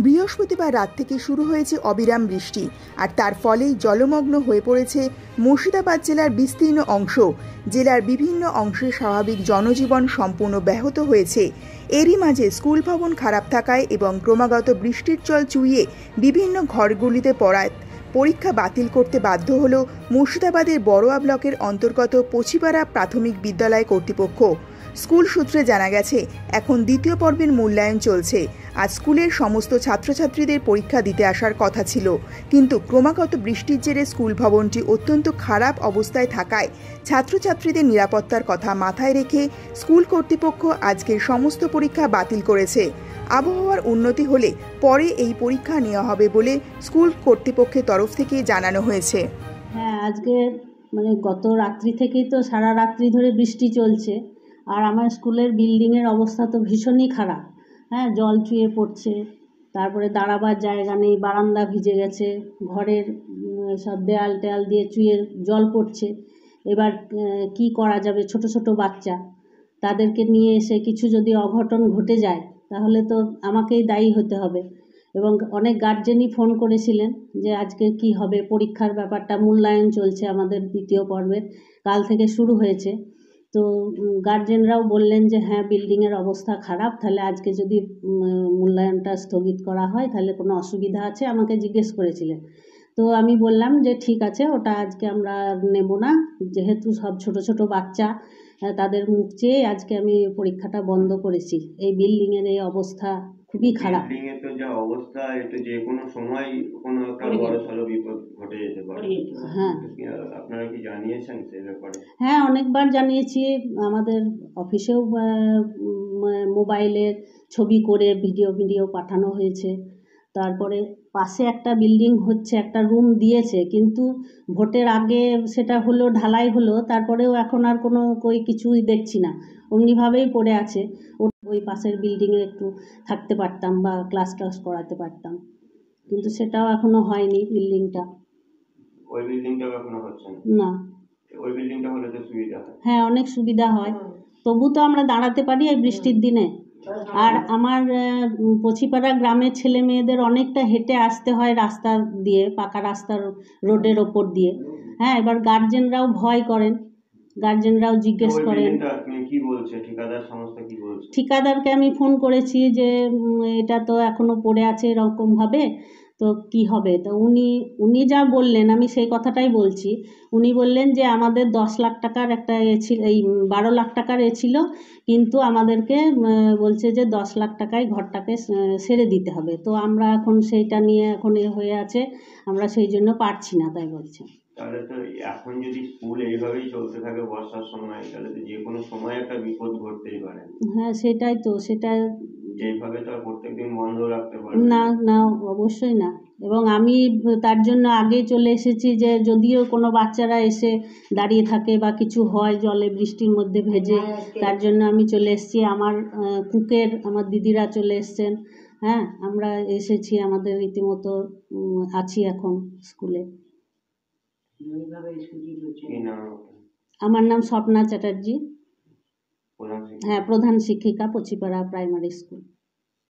বৃহস্পতিবার রাত থেকে শুরু হয়েছে অবিরাম বৃষ্টি, আর তার ফলেই জলমগ্ন হয়ে পড়েছে মুর্শিদাবাদ জেলার বিস্তীর্ণ অংশ। জেলার বিভিন্ন অংশে স্বাভাবিক জনজীবন সম্পূর্ণ ব্যাহত হয়েছে। এরই মাঝে স্কুল ভবন খারাপ থাকায় এবং ক্রমাগত বৃষ্টির জল চুইয়ে বিভিন্ন ঘরগুলিতে পড়ায় পরীক্ষা বাতিল করতে বাধ্য হল মুর্শিদাবাদের বড়োয়া ব্লকের অন্তর্গত পছিপাড়া প্রাথমিক বিদ্যালয় কর্তৃপক্ষ। স্কুল সূত্রে জানা গেছে, এখন দ্বিতীয় পর্বের মূল্যায়ন চলছে। আজ স্কুলের সমস্ত ছাত্রছাত্রীদের পরীক্ষা দিতে আসার কথা ছিল, কিন্তু ক্রমাগত বৃষ্টির জেরে স্কুল ভবনটি অত্যন্ত খারাপ অবস্থায় থাকায় ছাত্রছাত্রীদের নিরাপত্তার কথা মাথায় রেখে স্কুল কর্তৃপক্ষ আজকের সমস্ত পরীক্ষা বাতিল করেছে। আবহাওয়ার উন্নতি হলে পরে এই পরীক্ষা নেওয়া হবে বলে স্কুল কর্তৃপক্ষের তরফ থেকে জানানো হয়েছে। হ্যাঁ, আজকে গত রাত্রি থেকেই তো সারা রাত্রি ধরে বৃষ্টি চলছে, আর আমার স্কুলের বিল্ডিংয়ের অবস্থা তো ভীষণই খারাপ। হ্যাঁ, জল চুয়ে পড়ছে, তারপরে দাঁড়াবার জায়গা নেই, বারান্দা ভিজে গেছে, ঘরের সব দেয়াল টেয়াল দিয়ে চুয়ে জল পড়ছে। এবার কি করা যাবে? ছোট ছোট বাচ্চা, তাদেরকে নিয়ে এসে কিছু যদি অঘটন ঘটে যায় তাহলে তো আমাকেই দায়ী হতে হবে। এবং অনেক গার্জেনই ফোন করেছিলেন যে আজকে কি হবে, পরীক্ষার ব্যাপারটা, মূল্যায়ন চলছে আমাদের দ্বিতীয় পর্বের, কাল থেকে শুরু হয়েছে। তো গার্জেনরাও বললেন যে হ্যাঁ, বিল্ডিংয়ের অবস্থা খারাপ, তাহলে আজকে যদি মূল্যায়নটা স্থগিত করা হয় তাহলে কোনো অসুবিধা আছে, আমাকে জিজ্ঞেস করেছিলেন। তো আমি বললাম যে ঠিক আছে, ওটা আজকে আমরা নেব না, যেহেতু সব ছোট ছোট বাচ্চা, তাদের মুখ চেয়ে আজকে আমি পরীক্ষাটা বন্ধ করেছি। এই বিল্ডিংয়ের এই অবস্থা খুবই খারাপ। বিল্ডিংয়ের তো যা অবস্থা, এটা যে কোনো সময় কোনো একটা বড়সড় বিপদ ঘটে যেতে পারে। হ্যাঁ, আপনারা কি জানিয়েছেন সেই ব্যাপারে? হ্যাঁ, অনেকবার জানিয়েছি। আমাদের অফিসেও মোবাইলে ছবি করে ভিডিও পাঠানো হয়েছে। তারপরে পাশে একটা বিল্ডিং হচ্ছে, একটা রুম দিয়েছে, কিন্তু ভোটের আগে সেটা হলো, ঢালাই হলো, তারপরেও এখন আর কোনো কিছুই দেখছি না, অমনিভাবেই পড়ে আছে। ওই পাশের বিল্ডিংয়ে একটু থাকতে পারতাম বা ক্লাস করাতে পারতাম, কিন্তু সেটাও এখনো হয়নি। বিল্ডিংটা, ওই বিল্ডিংটাও এখনো হচ্ছে না। ওই বিল্ডিংটা হলে তো সুবিধা হয়। হ্যাঁ, অনেক সুবিধা হয়, তবু তো আমরা দাঁড়াতে পারি এই বৃষ্টির দিনে। আর আমার পছিপাড়া গ্রামের ছেলে মেয়েদের অনেকটা হেঁটে আসতে হয় রাস্তা দিয়ে, পাকা রাস্তার, রোডের ওপর দিয়ে। হ্যাঁ, এবার গার্জেনরাও ভয় করেন, গার্জেনরাও জিজ্ঞেস করেন। কি বলছে ঠিকাদার সংস্থা, কি বলছে? ঠিকাদারকে আমি ফোন করেছি যে এটা তো এখনো পড়ে আছে এরকমভাবে, তো কি হবে? তো উনি যা বললেন, আমি সেই কথাটাই বলছি। উনি বললেন যে আমাদের 10 লাখ টাকার একটা ছিল, এই 12 লাখ টাকার ছিল, কিন্তু আমাদেরকে বলছে যে 10 লাখ টাকায় ঘরটাকে সেরে দিতে হবে। তো আমরা এখন সেইটা নিয়ে এখন হয়ে আছে, আমরা সেই জন্য পারছি না, তাই বলছে। তাহলে তো এখন যদি স্কুল এইভাবেই চলতে থাকে বর্ষার সময়, তাহলে তো যে কোনো সময় একটা বিপদ ঘটতেই পারে। হ্যাঁ, সেটাই তো, সেটা এইভাবে তো আর প্রত্যেকদিন বন্ধ রাখতে পারে না, না, অবশ্যই না। এবং আমি তার জন্য আগেই চলে এসেছি যে যদিও কোনো বাচ্চারা এসে দাঁড়িয়ে থাকে বা কিছু হয় জলে বৃষ্টির মধ্যে ভেজে, তার জন্য আমি চলে এসেছি। আমার কুকের আমার দিদিরা চলে এসছেন। হ্যাঁ, আমরা এসেছি, আমাদের রীতিমতো আছি এখন স্কুলে। আমার নাম স্বপ্না চ্যাটার্জি। হ্যাঁ, প্রধান শিক্ষিকা, পছিপাড়া প্রাইমারি স্কুল।